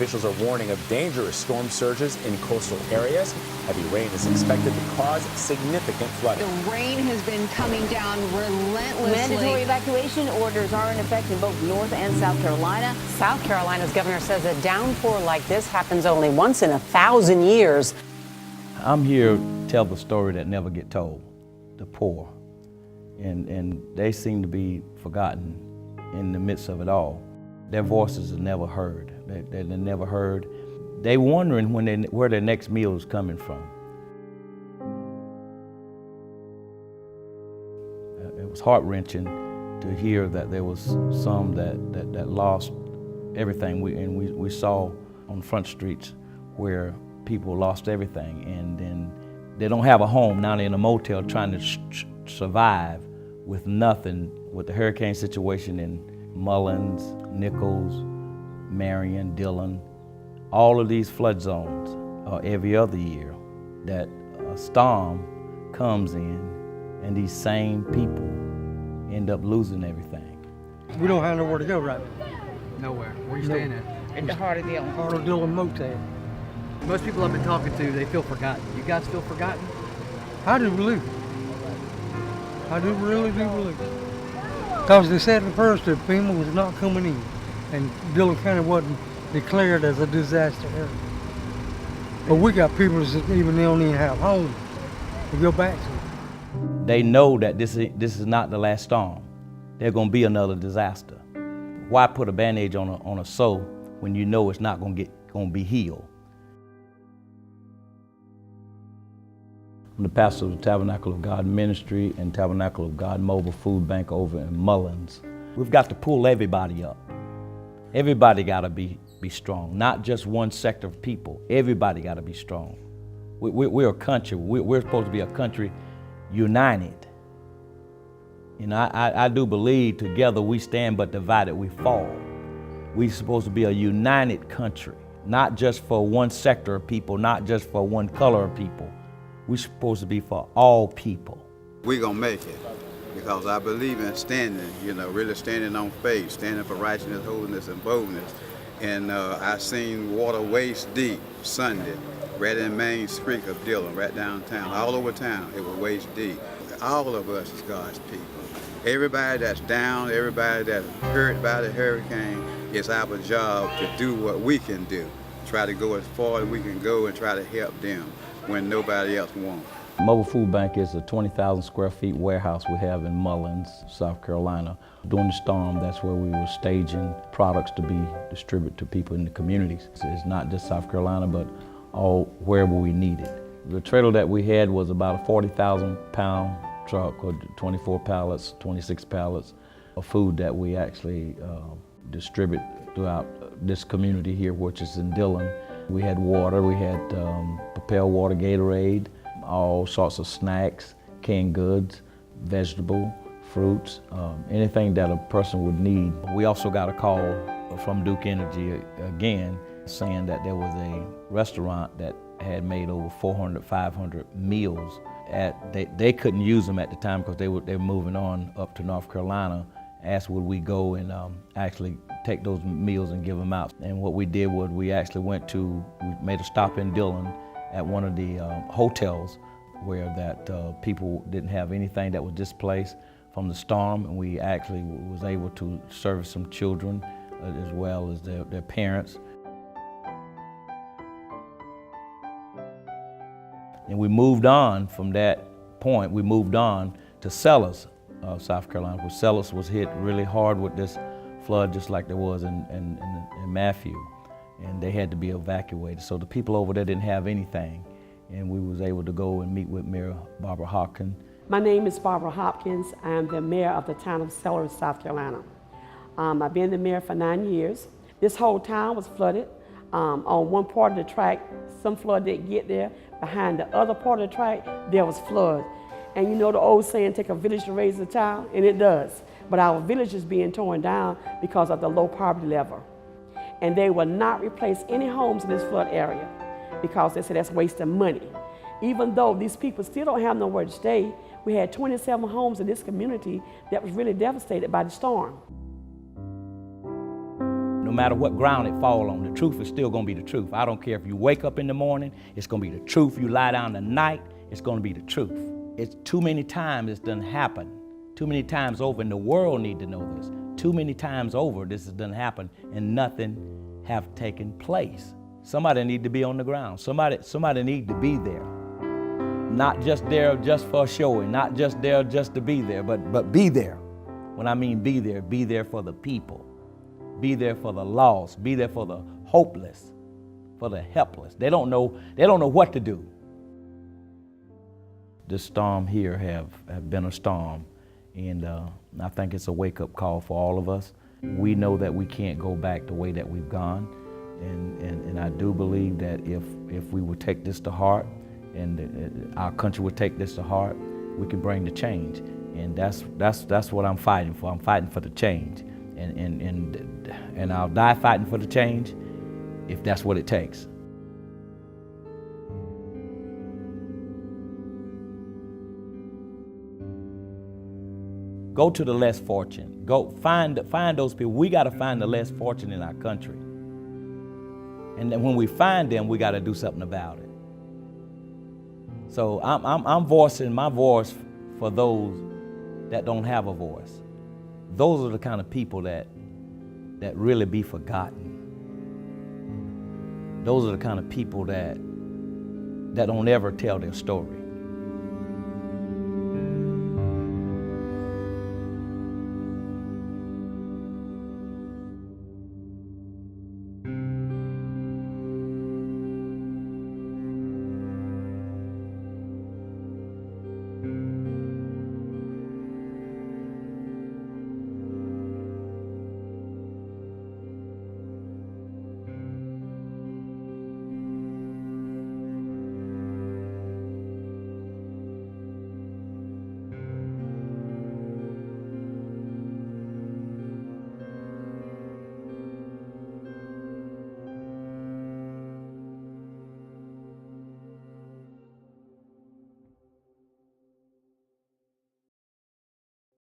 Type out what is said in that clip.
Officials are warning of dangerous storm surges in coastal areas. Heavy rain is expected to cause significant flooding. The rain has been coming down relentlessly. Mandatory evacuation orders are in effect in both North and South Carolina. South Carolina's governor says a downpour like this happens only once in 1,000 years. I'm here to tell the story that never get told, the poor. And they seem to be forgotten in the midst of it all. Their voices are never heard. They're never heard. They're wondering where their next meal is coming from. It was heart-wrenching to hear that there was some that lost everything. We saw on front streets where people lost everything, and then they don't have a home. Now they're in a motel trying to survive with nothing. With the hurricane situation in Mullins, Nichols, Marion, Dillon, all of these flood zones every other year that a storm comes in and these same people end up losing everything. We don't have nowhere to go right now. Nowhere. Where are you staying at? At the heart of Dillon. Heart of Dillon Motel. Most people I've been talking to, they feel forgotten. You guys feel forgotten? I do believe it. I do really do believe it. Because they said at first that FEMA was not coming in, and Dillon County wasn't declared as a disaster area. But we got people that even don't even have homes to go back to. They know that this is not the last storm. There's going to be another disaster. Why put a bandage on a sore when you know it's not going to be healed? I'm the pastor of the Tabernacle of God Ministry and Tabernacle of God Mobile Food Bank over in Mullins. We've got to pull everybody up. Everybody got to be strong, not just one sector of people. Everybody got to be strong. We're a country. We're supposed to be a country united. You know, I do believe together we stand, but divided we fall. We're supposed to be a united country, not just for one sector of people, not just for one color of people. We're supposed to be for all people. We're going to make it because I believe in standing, really standing on faith, standing for righteousness, holiness, and boldness. And I seen water waist deep Sunday, right in Main Street of Dillon, right downtown, all over town. It was waist deep. All of us is God's people. Everybody that's down, everybody that's hurt by the hurricane, it's our job to do what we can do. Try to go as far as we can go and try to help them when nobody else won't. Mobile Food Bank is a 20,000 square feet warehouse we have in Mullins, South Carolina. During the storm, that's where we were staging products to be distributed to people in the communities. It's not just South Carolina, but all wherever we need it. The trailer that we had was about a 40,000 pound truck, or 24 pallets, 26 pallets of food that we actually distribute throughout this community here, which is in Dillon. We had water, we had Propel water, Gatorade, all sorts of snacks, canned goods, vegetable, fruits, anything that a person would need. We also got a call from Duke Energy again saying that there was a restaurant that had made over 400, 500 meals. They couldn't use them at the time because they were moving on up to North Carolina. Asked would we go and actually take those meals and give them out. And what we did was we made a stop in Dillon at one of the hotels where that people didn't have anything that was displaced from the storm, and we actually was able to service some children as well as their parents. And we moved on from that point, we moved on to Sellers, South Carolina, where Sellers was hit really hard with this flood just like there was in Matthew, and they had to be evacuated. So the people over there didn't have anything, and we was able to go and meet with Mayor Barbara Hopkins. My name is Barbara Hopkins. I'm the mayor of the town of Sellers, South Carolina. I've been the mayor for 9 years. This whole town was flooded. On one part of the track, some flood didn't get there. Behind the other part of the track, there was flood. And you know the old saying, take a village to raise a child, and it does. But our village is being torn down because of the low poverty level. And they will not replace any homes in this flood area because they say that's wasting money. Even though these people still don't have nowhere to stay, we had 27 homes in this community that was really devastated by the storm. No no matter what ground it fall on, the truth is still gonna be the truth. I don't care if you wake up in the morning, it's gonna be the truth. You lie down at night, it's gonna be the truth. It's too many times it's done happened. Too many times over, and the world need to know this. Too many times over this has done happened and nothing have taken place. Somebody need to be on the ground. Somebody need to be there. Not just there just for showing, not just there just to be there, but be there. When I mean be there for the people. Be there for the lost, be there for the hopeless, for the helpless. They don't know what to do. This storm here have been a storm, and I think it's a wake-up call for all of us. We know that we can't go back the way that we've gone, and I do believe that if we would take this to heart, and our country would take this to heart, we can bring the change. And that's what I'm fighting for. I'm fighting for the change, and I'll die fighting for the change if that's what it takes. Go to the less fortunate. Go find those people. We got to find the less fortunate in our country. And then when we find them, we got to do something about it. So I'm voicing my voice for those that don't have a voice. Those are the kind of people that really be forgotten. Those are the kind of people that don't ever tell their story.